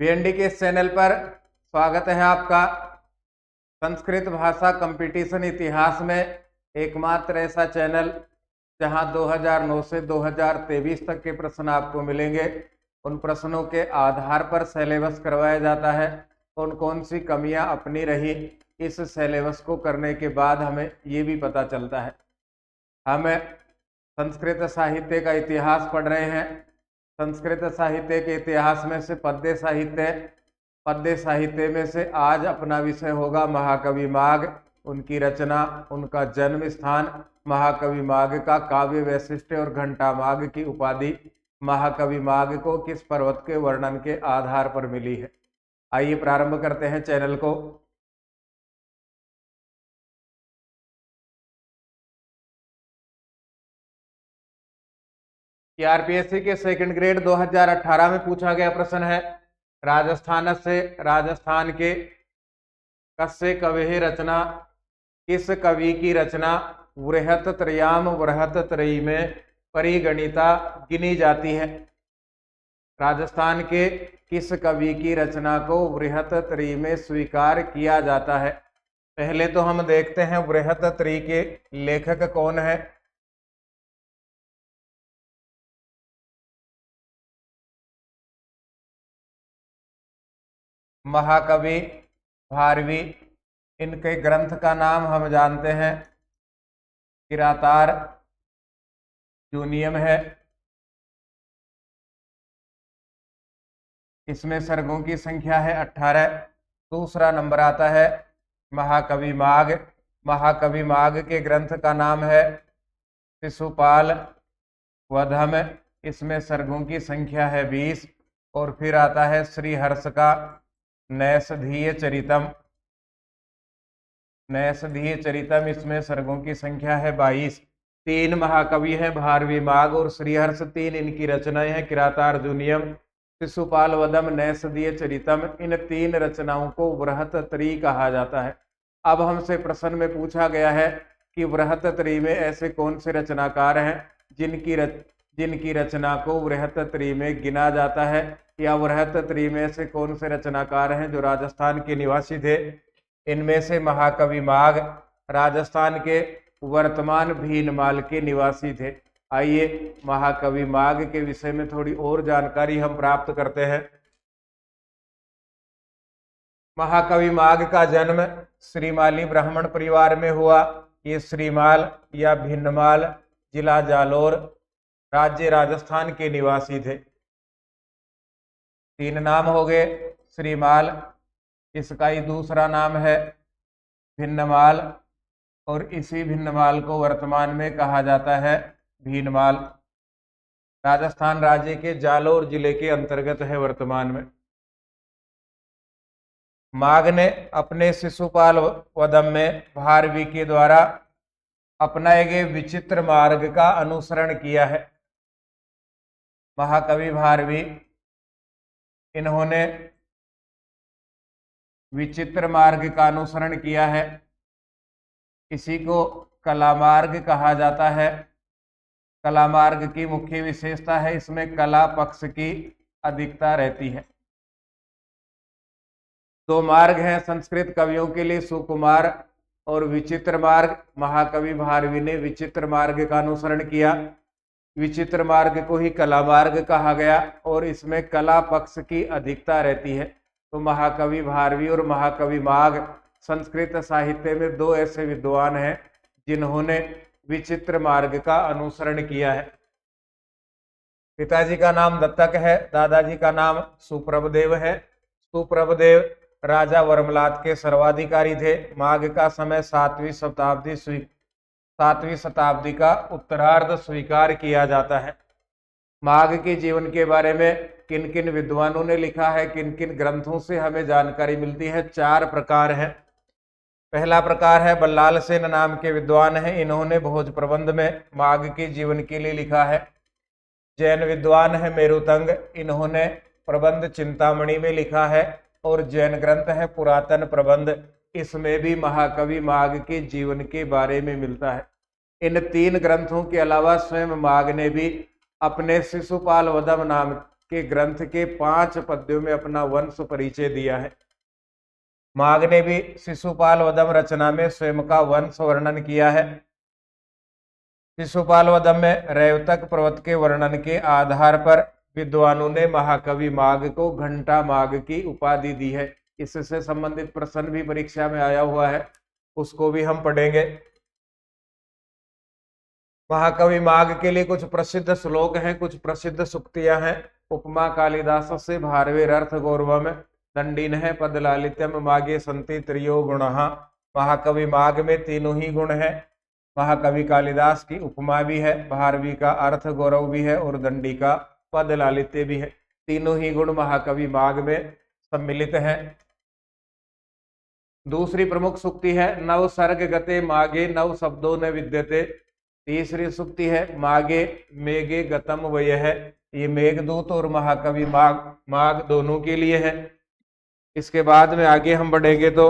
BND के इस channel पर स्वागत है आपका। संस्कृत भाषा कंपटीशन इतिहास में एकमात्र ऐसा चैनल जहां 2009 से 2023 तक के प्रश्न आपको मिलेंगे। उन प्रश्नों के आधार पर सिलेबस करवाया जाता है। कौन कौन सी कमियां अपनी रही, इस सिलेबस को करने के बाद हमें ये भी पता चलता है। हम संस्कृत साहित्य का इतिहास पढ़ रहे हैं। संस्कृत साहित्य के इतिहास में से पद्य साहित्य में से आज अपना विषय होगा महाकवि माघ, उनकी रचना, उनका जन्म स्थान, महाकवि माघ का काव्य वैशिष्ट्य और घंटा माघ की उपाधि महाकवि माघ को किस पर्वत के वर्णन के आधार पर मिली है। आइए प्रारंभ करते हैं चैनल को। आरपीएससी के सेकंड ग्रेड 2018 में पूछा गया प्रश्न है, राजस्थान के कस्य कवि रचना, किस कवि की रचना वृहत त्रयाम वृहत त्रयी में परिगणिता गिनी जाती है। राजस्थान के किस कवि की रचना को वृहत त्रयी में स्वीकार किया जाता है। पहले तो हम देखते हैं वृहत त्रयी के लेखक कौन है। महाकवि भारवी। इनके ग्रंथ का नाम हम जानते हैं किरातार जूनियम है। इसमें सर्गों की संख्या है 18। दूसरा नंबर आता है महाकवि माघ। महाकवि माघ के ग्रंथ का नाम है शिशुपाल वधम। इसमें सर्गों की संख्या है 20। और फिर आता है श्रीहर्ष का नैषधीय चरितम। नैषधीय चरितम, इसमें सर्गों की संख्या है 22। तीन महाकवि हैं, भारवी माघ और श्रीहर्ष। तीन इनकी रचनाएं हैं, किरातार जूनियम, शिशुपाल वधम, नैषधीय चरितम। इन तीन रचनाओं को वृहत त्रयी कहा जाता है। अब हमसे प्रश्न में पूछा गया है कि वृहत त्रयी में ऐसे कौन से रचनाकार हैं जिनकी रचना को वृहत त्रयी में गिना जाता है, या वृहत त्रयी में ऐसे कौन से रचनाकार हैं जो राजस्थान के निवासी थे। इनमें से महाकवि माघ राजस्थान के वर्तमान भीनमाल के निवासी थे। आइए महाकवि माघ के विषय में थोड़ी और जानकारी हम प्राप्त करते हैं। महाकवि माघ का जन्म श्रीमाली ब्राह्मण परिवार में हुआ। ये श्रीमाल या भिन्नमाल, जिला जालोर, राज्य राजस्थान के निवासी थे। तीन नाम हो गए श्रीमाल, इसका ही दूसरा नाम है भिन्नमाल, और इसी भिन्नमाल को वर्तमान में कहा जाता है भीनमाल। राजस्थान राज्य के जालोर जिले के अंतर्गत है वर्तमान में। माघ ने अपने शिशुपाल वधम में भारवी के द्वारा अपनाए गए विचित्र मार्ग का अनुसरण किया है। महाकवि भारवी, इन्होंने विचित्र मार्ग का अनुसरण किया है। इसी को कला मार्ग कहा जाता है। कला मार्ग की मुख्य विशेषता है इसमें कला पक्ष की अधिकता रहती है। दो मार्ग हैं संस्कृत कवियों के लिए, सुकुमार और विचित्र मार्ग। महाकवि भारवी ने विचित्र मार्ग का अनुसरण किया। विचित्र मार्ग को ही कला मार्ग कहा गया और इसमें कला पक्ष की अधिकता रहती है। तो महाकवि भारवी और महाकवि माघ संस्कृत साहित्य में दो ऐसे विद्वान हैं जिन्होंने विचित्र मार्ग का अनुसरण किया है। पिताजी का नाम दत्तक है, दादाजी का नाम सुप्रभदेव है। सुप्रभदेव राजा वर्मलात के सर्वाधिकारी थे। माघ का समय 7वीं शताब्दी का उत्तरार्ध स्वीकार किया जाता है। माघ के जीवन के बारे में किन किन विद्वानों ने लिखा है, किन किन ग्रंथों से हमें जानकारी मिलती है, 4 प्रकार है। पहला प्रकार है बल्लाल सेन नाम के विद्वान हैं। इन्होंने भोज प्रबंध में माघ के जीवन के लिए लिखा है। जैन विद्वान है मेरुतंग, इन्होंने प्रबंध चिंतामणि में लिखा है। और जैन ग्रंथ है पुरातन प्रबंध, इसमें भी महाकवि माघ के जीवन के बारे में मिलता है। इन 3 ग्रंथों के अलावा स्वयं माघ ने भी अपने शिशुपाल वधम नाम के ग्रंथ के 5 पद्यों में अपना वंश परिचय दिया है। माघ ने भी शिशुपाल वधम रचना में स्वयं का वंश वर्णन किया है। शिशुपाल वधम में रेवतक पर्वत के वर्णन के आधार पर विद्वानों ने महाकवि माघ को घंटा माघ की उपाधि दी है। इससे संबंधित प्रश्न भी परीक्षा में आया हुआ है, उसको भी हम पढ़ेंगे। महाकवि माघ के लिए कुछ प्रसिद्ध श्लोक हैं, कुछ प्रसिद्ध सूक्तियां हैं। उपमा कालिदास से भारवेरर्थ गौरवम दंडीन है पद लालित्यम मागे संति त्रियो गुणः। महाकवि माघ में तीनों ही गुण है। महाकवि कालिदास की उपमा भी है, भारवी का अर्थ गौरव भी है और दंडी का पद लालित्य भी है। तीनों ही गुण महाकवि माघ में सम्मिलित हैं। दूसरी प्रमुख सूक्ति है नव सर्ग गते मागे नव शब्दों न विद्यते। तीसरी सूक्ति है मागे मेघे गतम वय है। ये मेघदूत और महाकवि माघ दोनों के लिए है। इसके बाद में आगे हम बढ़ेंगे तो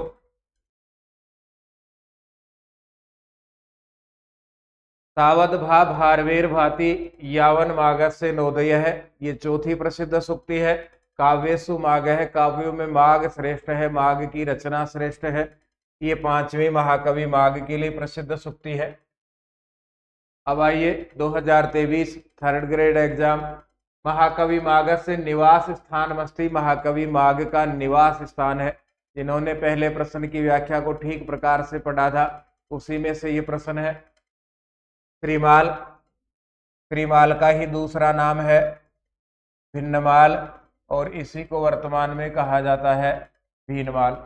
तावद भा भारवेर भाति यावन मागस्य नोदय है। ये चौथी प्रसिद्ध सूक्ति है। काव्यसु माघ है, काव्यों में माघ श्रेष्ठ है, माघ की रचना श्रेष्ठ है। ये 5वीं महाकवि माघ के लिए प्रसिद्ध सूक्ति है। अब आइए 2023 3rd ग्रेड एग्जाम। महाकवि माघ से निवास स्थान मस्ती महाकवि माघ का निवास स्थान है। जिन्होंने पहले प्रश्न की व्याख्या को ठीक प्रकार से पढ़ा था उसी में से ये प्रश्न है। त्रिमाल, त्रिमाल का ही दूसरा नाम है भिन्नमाल और इसी को वर्तमान में कहा जाता है भीनमाल।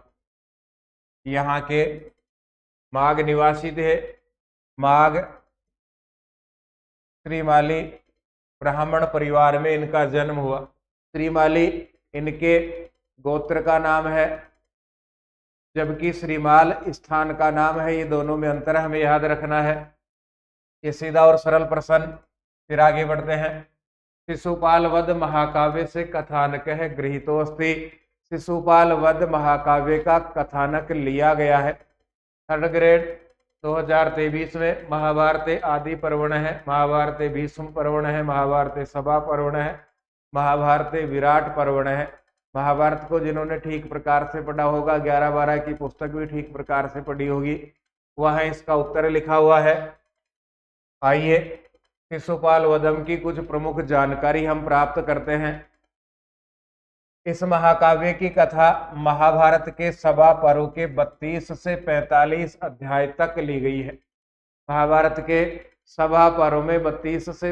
यहाँ के माघ निवासी थे। माघ त्रिमाली ब्राह्मण परिवार में इनका जन्म हुआ। त्रिमाली इनके गोत्र का नाम है, जबकि श्रीमाल स्थान का नाम है। ये दोनों में अंतर हमें याद रखना है। ये सीधा और सरल प्रश्न। फिर आगे बढ़ते हैं। शिशुपाल वध महाकाव्य से कथानक है गृहीतोस्ति। शिशुपाल वध महाकाव्य का कथानक लिया गया है। 3rd ग्रेड 2023 में महाभारत आदि पर्वण है, महाभारत भीष्म पर्वण है, महाभारत सभा पर्वण है, महाभारत विराट पर्वण है। महाभारत को जिन्होंने ठीक प्रकार से पढ़ा होगा, 11-12 की पुस्तक भी ठीक प्रकार से पढ़ी होगी, वहां इसका उत्तर लिखा हुआ है। आइए शिशुपाल वधम की कुछ प्रमुख जानकारी हम प्राप्त करते हैं। इस महाकाव्य की कथा महाभारत के सभा पर्व के 32 से 45 अध्याय तक ली गई है। महाभारत के सभा पर्व में 32 से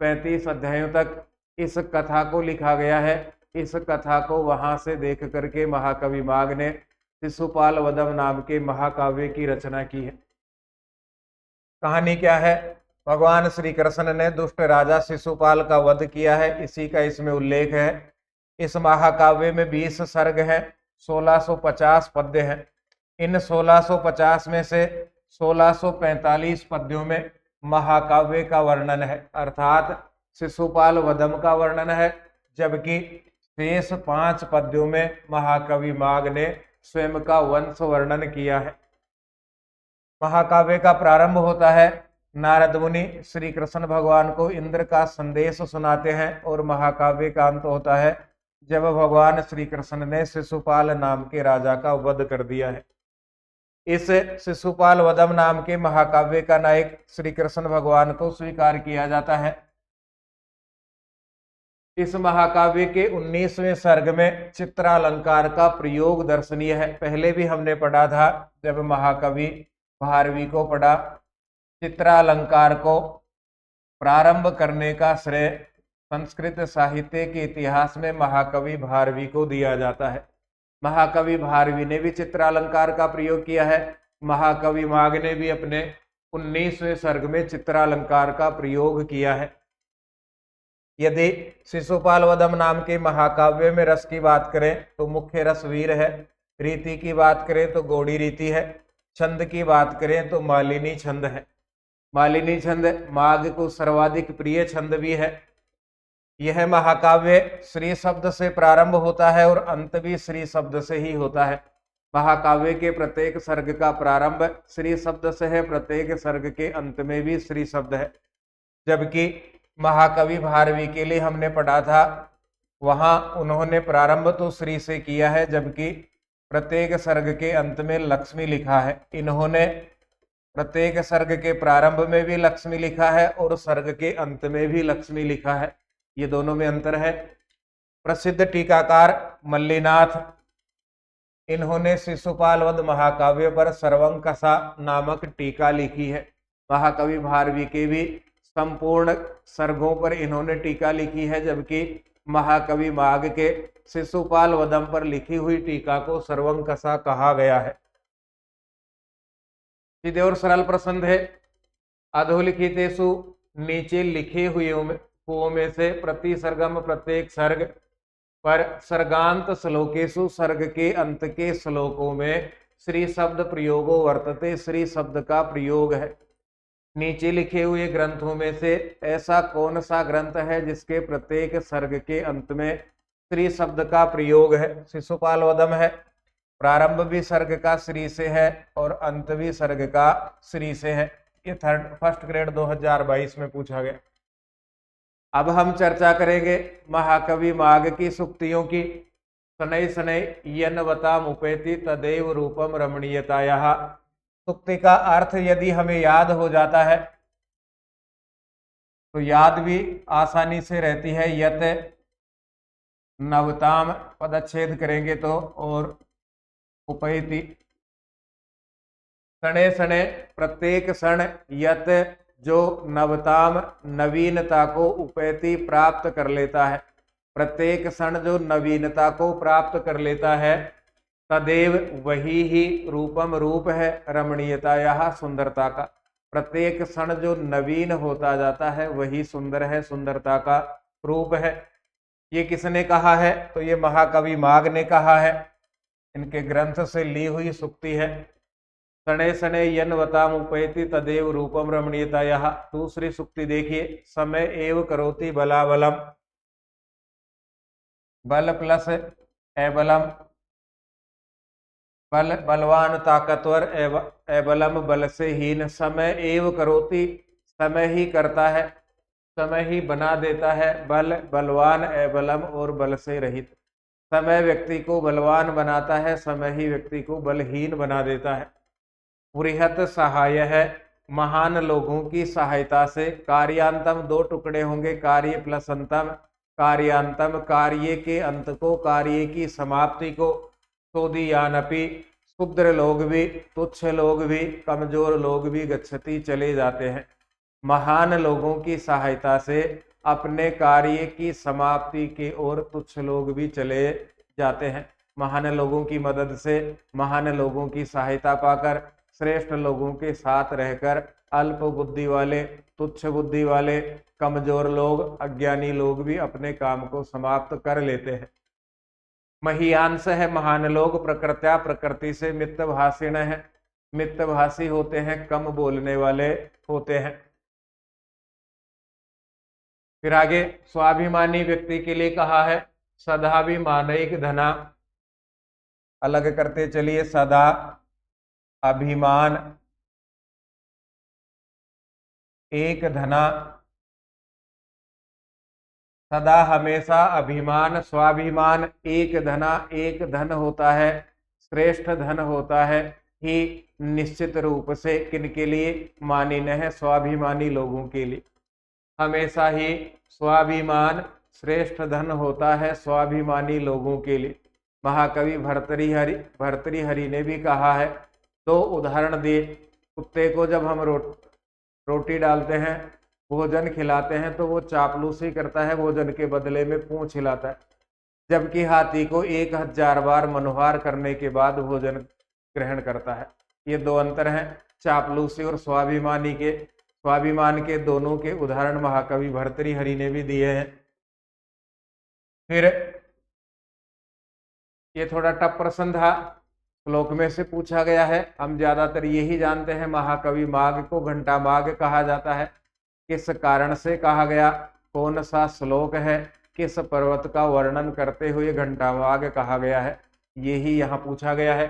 35 अध्यायों तक इस कथा को लिखा गया है। इस कथा को वहां से देख करके महाकवि माघ ने शिशुपाल वधम नाम के महाकाव्य की रचना की है। कहानी क्या है? भगवान श्री कृष्ण ने दुष्ट राजा शिशुपाल का वध किया है, इसी का इसमें उल्लेख है। इस महाकाव्य में 20 सर्ग हैं, 1650 पद्य हैं। इन 1650 में से 1645 पद्यों में महाकाव्य का वर्णन है, अर्थात शिशुपाल वधम का वर्णन है, जबकि शेष 5 पद्यों में महाकवि माघ ने स्वयं का वंश वर्णन किया है। महाकाव्य का प्रारंभ होता है, नारद मुनि श्री कृष्ण भगवान को इंद्र का संदेश सुनाते हैं और महाकाव्य का अंत होता है जब भगवान श्री कृष्ण ने शिशुपाल नाम के राजा का वध कर दिया है। इस शिशुपाल वधम नाम के महाकाव्य का नायक श्री कृष्ण भगवान को स्वीकार किया जाता है। इस महाकाव्य के 19वें सर्ग में चित्रालंकार का प्रयोग दर्शनीय है। पहले भी हमने पढ़ा था जब महाकवि भारवी को पढ़ा। चित्रालंकार को प्रारंभ करने का श्रेय संस्कृत साहित्य के इतिहास में महाकवि भारवी को दिया जाता है। महाकवि भारवी ने भी चित्रालंकार का प्रयोग किया है। महाकवि माघ ने भी अपने 19वें सर्ग में चित्रालंकार का प्रयोग किया है। यदि शिशुपाल वधम नाम के महाकाव्य में रस की बात करें तो मुख्य रस वीर है, रीति की बात करें तो गौड़ी रीति है, छंद की बात करें तो मालिनी छंद है। मालिनी छंद माघ को सर्वाधिक प्रिय छंद भी है। यह महाकाव्य श्री शब्द से प्रारंभ होता है और अंत भी श्री शब्द से ही होता है। महाकाव्य के प्रत्येक सर्ग का प्रारंभ श्री शब्द से है, प्रत्येक सर्ग के अंत में भी श्री शब्द है। जबकि महाकवि भारवी के लिए हमने पढ़ा था, वहां उन्होंने प्रारंभ तो श्री से किया है, जबकि प्रत्येक सर्ग के अंत में लक्ष्मी लिखा है। इन्होंने प्रत्येक सर्ग के प्रारंभ में भी लक्ष्मी लिखा है और सर्ग के अंत में भी लक्ष्मी लिखा है, ये दोनों में अंतर है। प्रसिद्ध टीकाकार मल्लीनाथ, इन्होंने शिशुपाल वध महाकाव्य पर सर्वंकसा नामक टीका लिखी है। महाकवि भारवी के भी संपूर्ण सर्गों पर इन्होंने टीका लिखी है, जबकि महाकवि माघ के शिशुपाल वधम पर लिखी हुई टीका को सर्वंकसा कहा गया है। सीधे और सरल प्रश्न है, अधोलिखितेषु नीचे लिखे हुओं में से प्रतिसर्गम प्रत्येक सर्ग पर सर्गांत श्लोकेषु सर्ग के अंत के श्लोकों में श्री शब्द प्रयोगो वर्तते, श्री शब्द का प्रयोग है। नीचे लिखे हुए ग्रंथों में से ऐसा कौन सा ग्रंथ है जिसके प्रत्येक सर्ग के अंत में श्री शब्द का प्रयोग है? शिशुपाल वधम है। प्रारंभ भी सर्ग का श्री से है और अंत भी सर्ग का श्री से है। ये फर्स्ट ग्रेड 2022 में पूछा गया। अब हम चर्चा करेंगे महाकवि माघ की सूक्तियों की। शनै शनै यन्वताम उपेति तदेव रूपम रमणीयतायाः। सूक्ति का अर्थ यदि हमें याद हो जाता है तो याद भी आसानी से रहती है। यत नवताम पदच्छेद करेंगे तो, और उपैति शनै शनै प्रत्येक क्षण, यत जो नवताम नवीनता को, उपैति प्राप्त कर लेता है, प्रत्येक क्षण जो नवीनता को प्राप्त कर लेता है, तदेव वही ही रूपम रूप है, रमणीयता यह सुंदरता का। प्रत्येक क्षण जो नवीन होता जाता है वही सुंदर है, सुंदरता का रूप है। ये किसने कहा है? तो ये महाकवि माघ ने कहा है, इनके ग्रंथ से ली हुई सूक्ति है। शनै शनै यन्वताम उपैति तदेव रूपम रमणीयतायाः। दूसरी सूक्ति देखिए, समय एव करोति बलाबलम, बल प्लस एबलम, बल बलवान ताकतवर, एबलम बल से हीन। समय एव करोति समय ही करता है, समय ही बना देता है, बल बलवान, एबलम और बल से रहित। समय व्यक्ति को बलवान बनाता है, समय ही व्यक्ति को बलहीन बना देता है। वृहत सहाय है, महान लोगों की सहायता से। कार्यांतम दो टुकड़े होंगे, कार्य प्लस अंतम। कार्यांतम कार्य के अंत को, कार्य की समाप्ति को। सोदियानपि क्षुद्र लोग भी, तुच्छ लोग भी, कमजोर लोग भी गच्छति चले जाते हैं। महान लोगों की सहायता से अपने कार्य की समाप्ति की ओर तुच्छ लोग भी चले जाते हैं। महान लोगों की मदद से, महान लोगों की सहायता पाकर, श्रेष्ठ लोगों के साथ रहकर अल्प बुद्धि वाले, तुच्छ बुद्धि वाले, कमजोर लोग, अज्ञानी लोग भी अपने काम को समाप्त कर लेते हैं। महियांश है, महान लोग प्रकृत्या प्रकृति से मितभाषिण है, मितभाषी होते हैं, कम बोलने वाले होते हैं। फिर आगे स्वाभिमानी व्यक्ति के लिए कहा है, सदाभिमानैक धना। अलग करते चलिए, सदा अभिमान एक धना। सदा हमेशा अभिमान, स्वाभिमान एक धना, एक धन होता है, श्रेष्ठ धन होता है ही निश्चित रूप से किनके लिए? मानिन है, स्वाभिमानी लोगों के लिए। हमेशा ही स्वाभिमान श्रेष्ठ धन होता है स्वाभिमानी लोगों के लिए। महाकवि भर्तृहरि ने भी कहा है, दो उदाहरण दिए। कुत्ते को जब हम रोटी डालते हैं, भोजन खिलाते हैं, तो वो चापलूसी करता है, भोजन के बदले में पूंछ हिलाता है। जबकि हाथी को 1000 बार मनोहार करने के बाद भोजन ग्रहण करता है। ये दो अंतर हैं, चापलूसी और स्वाभिमानी के। स्वाभिमान के दोनों के उदाहरण महाकवि भर्तृहरि ने भी दिए हैं। फिर ये थोड़ा टफ प्रश्न था, श्लोक में से पूछा गया है। हम ज्यादातर यही जानते हैं, महाकवि माघ को घंटा माघ कहा जाता है। किस कारण से कहा गया, कौन सा श्लोक है, किस पर्वत का वर्णन करते हुए घंटा माघ कहा गया है, यही यहाँ पूछा गया है।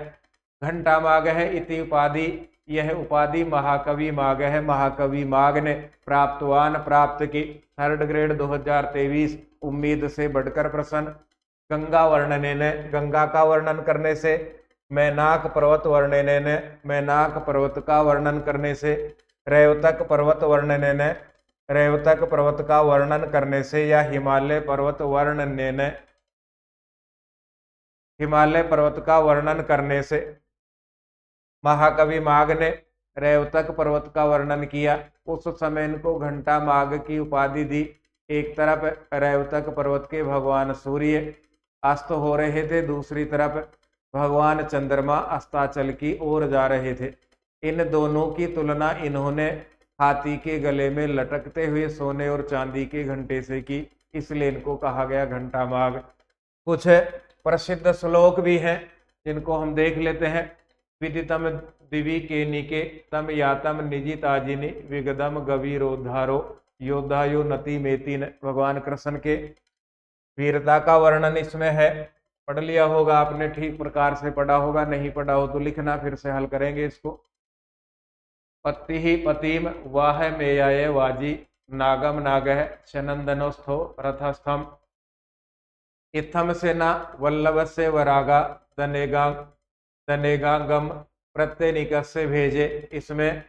घंटा माघ है इति उपाधि, यह उपाधि महाकवि माग है। महाकवि माग ने प्राप्त की। Third grade 2023। उम्मीद से बढ़कर प्रसन्न। गंगा वर्णने ने, गंगा का वर्णन करने से। मैनाक पर्वत वर्णने ने, मैनाक पर्वत का वर्णन करने से। रेवतक पर्वत वर्णने ने, रेवतक पर्वत का वर्णन करने से। या हिमालय पर्वत वर्णने ने, हिमालय पर्वत का वर्णन करने से। महाकवि माग ने रेवतक पर्वत का वर्णन किया। उस समय इनको घंटा माग की उपाधि दी। एक तरफ रेवतक पर्वत के भगवान सूर्य अस्त हो रहे थे, दूसरी तरफ भगवान चंद्रमा अस्ताचल की ओर जा रहे थे। इन दोनों की तुलना इन्होंने हाथी के गले में लटकते हुए सोने और चांदी के घंटे से की, इसलिए इनको कहा गया घंटा माग। कुछ प्रसिद्ध श्लोक भी हैं जिनको हम देख लेते हैं। विदितम दिवी के निके तम यातम निजी ताजिनी विगदम गवीरोद्धारो योद्धायो नति मेतिन। भगवान कृष्ण के वीरता का वर्णन इसमें है। पढ़ लिया होगा आपने, ठीक प्रकार से पढ़ा होगा, नहीं पढ़ा हो तो लिखना, फिर से हल करेंगे इसको। पति ही पतिम वाह मेयाय वाजी नागम नागह शनंदनोस्थो रथस्थम इत्थम से न वल्लभ से वरागा दनेगांगम प्रत्येक से भेजे। इसमें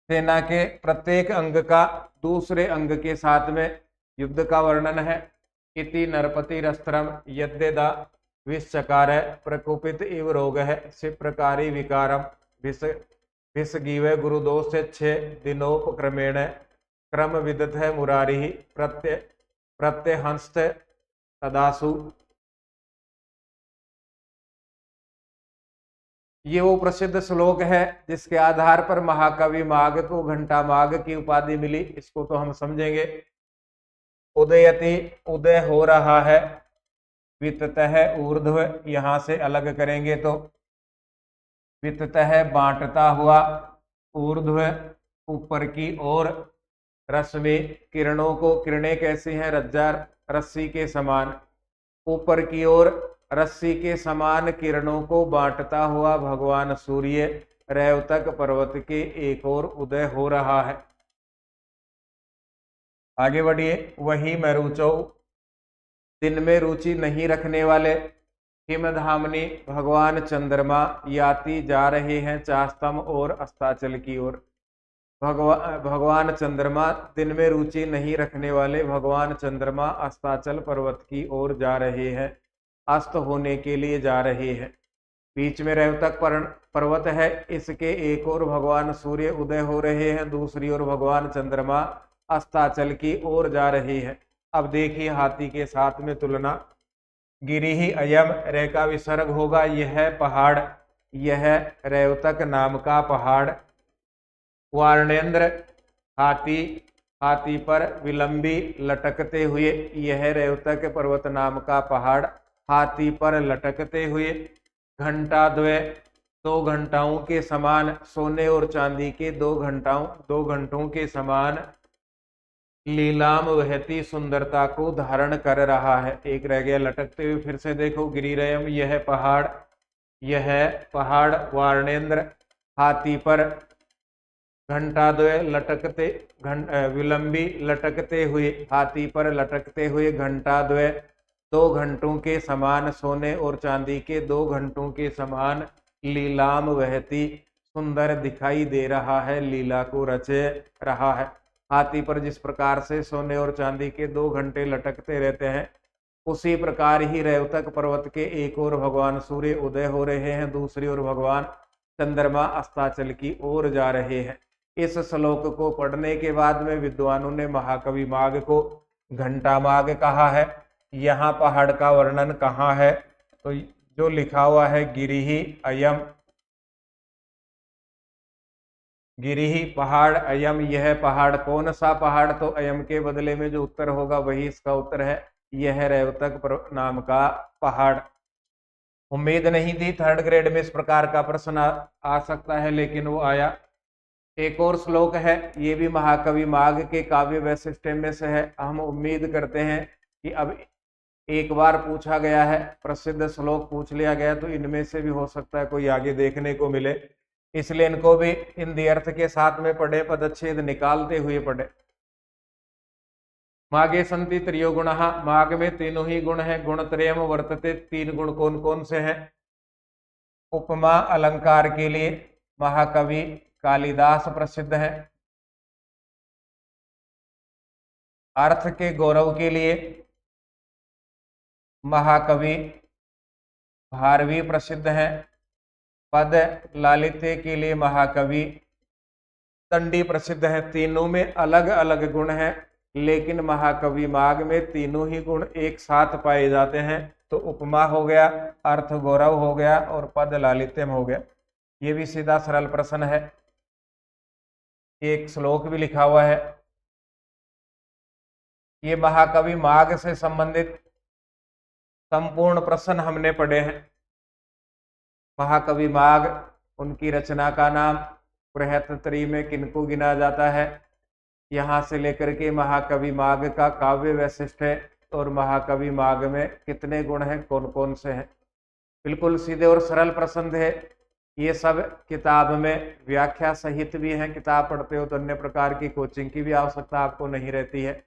सेना के प्रत्येक अंग का दूसरे अंग के साथ में युद्ध का वर्णन है। इति नरपतिरस्त्रम यद्यदा विश्चकार प्रकोपित इव रोग है शिप्रकारी विकारम विषगीव गुरुदोष से 6 दिनोपक्रमेण क्रम विदत है मुरारी प्रत्यहंस्त तदासु। ये वो प्रसिद्ध श्लोक है जिसके आधार पर महाकवि माग को घंटा माग की उपाधि मिली। इसको तो हम समझेंगे। उदयति, उदय हो रहा है। विततः ऊर्ध्व, यहां से अलग करेंगे तो विततः बांटता हुआ, ऊर्ध्व ऊपर की ओर, रश्मि किरणों को, किरणें कैसी हैं, रज्जा रस्सी के समान, ऊपर की ओर रस्सी के समान किरणों को बांटता हुआ भगवान सूर्य रेवतक पर्वत के एक ओर उदय हो रहा है। आगे बढ़िए। वही मैं रुचो, दिन में रुचि नहीं रखने वाले। हिमधामनी, भगवान चंद्रमा याति जा रहे हैं चास्तम और अस्ताचल की ओर। भगवान चंद्रमा, दिन में रुचि नहीं रखने वाले भगवान चंद्रमा अस्ताचल पर्वत की ओर जा रहे हैं, अस्त होने के लिए जा रहे हैं। बीच में रेवतक पर्वत है, इसके एक ओर भगवान सूर्य उदय हो रहे हैं, दूसरी ओर भगवान चंद्रमा अस्ताचल की ओर जा रहे हैं। अब देखिए हाथी के साथ में तुलना। गिरिहि अयम, रे का विसर्ग होगा, यह पहाड़, यह रेवतक नाम का पहाड़। वार्णेन्द्र, हाथी, हाथी पर विलंबी लटकते हुए, यह रेवतक पर्वत नाम का पहाड़ हाथी पर लटकते हुए। घंटा द्वय, 2 घंटाओं के समान, सोने और चांदी के 2 घंटों के समान। लीलाम वहती, सुंदरता को धारण कर रहा है। एक रह गया लटकते हुए, फिर से देखो। गिरिरयम, यह पहाड़। वार्णेन्द्र, हाथी पर। घंटाद्वय, लटकते, विलंबी लटकते हुए, हाथी पर लटकते हुए घंटाद्वय, 2 घंटों के समान, सोने और चांदी के 2 घंटों के समान। लीलाम वहती, सुंदर दिखाई दे रहा है, लीला को रच रहा है। हाथी पर जिस प्रकार से सोने और चांदी के 2 घंटे लटकते रहते हैं, उसी प्रकार ही रेवतक पर्वत के एक ओर भगवान सूर्य उदय हो रहे हैं, दूसरी ओर भगवान चंद्रमा अस्ताचल की ओर जा रहे हैं। इस श्लोक को पढ़ने के बाद में विद्वानों ने महाकवि माग को घंटा माग कहा है। यहाँ पहाड़ का वर्णन कहाँ है? तो जो लिखा हुआ है गिरिहि अयम, गिरिहि पहाड़, अयम यह पहाड़। कौन सा पहाड़? तो अयम के बदले में जो उत्तर होगा वही इसका उत्तर है। यह रेवतक नाम का पहाड़। उम्मीद नहीं थी थर्ड ग्रेड में इस प्रकार का प्रश्न आ सकता है, लेकिन वो आया। एक और श्लोक है, ये भी महाकवि माग के काव्य वैशिष्ट्य में से है। हम उम्मीद करते हैं कि अब एक बार पूछा गया है, प्रसिद्ध श्लोक पूछ लिया गया, तो इनमें से भी हो सकता है कोई आगे देखने को मिले। इसलिए इनको भी हिंदी अर्थ के साथ में पढ़े, पदच्छेद निकालते हुए पढ़े। मागे संति त्रयो गुण, माग में तीनों ही गुण हैं। गुण त्रयम वर्तते, तीन गुण कौन कौन से हैं? उपमा अलंकार के लिए महाकवि कालिदास प्रसिद्ध है। अर्थ के गौरव के लिए महाकवि भारवी प्रसिद्ध है। पद लालित्य के लिए महाकवि दंडी प्रसिद्ध है। तीनों में अलग अलग गुण हैं, लेकिन महाकवि माग में तीनों ही गुण एक साथ पाए जाते हैं। तो उपमा हो गया, अर्थ गौरव हो गया और पद लालित्यम हो गया। ये भी सीधा सरल प्रश्न है। एक श्लोक भी लिखा हुआ है। ये महाकवि माग से संबंधित संपूर्ण प्रश्न हमने पढ़े हैं। महाकवि माग, उनकी रचना का नाम बृहत्तरी में किनको गिना जाता है? यहाँ से लेकर के महाकवि माग का काव्य वैशिष्ट है और महाकवि माग में कितने गुण हैं, कौन कौन से हैं। बिल्कुल सीधे और सरल प्रश्न है। ये सब किताब में व्याख्या सहित भी हैं। किताब पढ़ते हो तो अन्य प्रकार की कोचिंग की भी आवश्यकता आपको नहीं रहती है।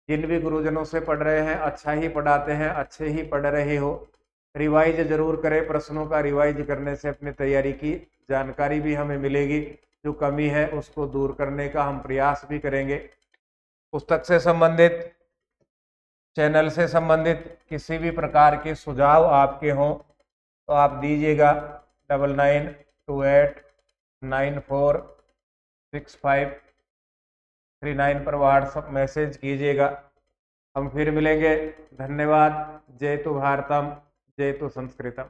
जिन भी गुरुजनों से पढ़ रहे हैं अच्छा ही पढ़ाते हैं, अच्छे ही पढ़ रहे हो। रिवाइज जरूर करें। प्रश्नों का रिवाइज करने से अपनी तैयारी की जानकारी भी हमें मिलेगी। जो कमी है उसको दूर करने का हम प्रयास भी करेंगे। पुस्तक से संबंधित, चैनल से संबंधित किसी भी प्रकार के सुझाव आपके हों तो आप दीजिएगा। 9928946539 पर व्हाट्सएप मैसेज कीजिएगा। हम फिर मिलेंगे। धन्यवाद। जय तु भारतम, जय तु संस्कृतम।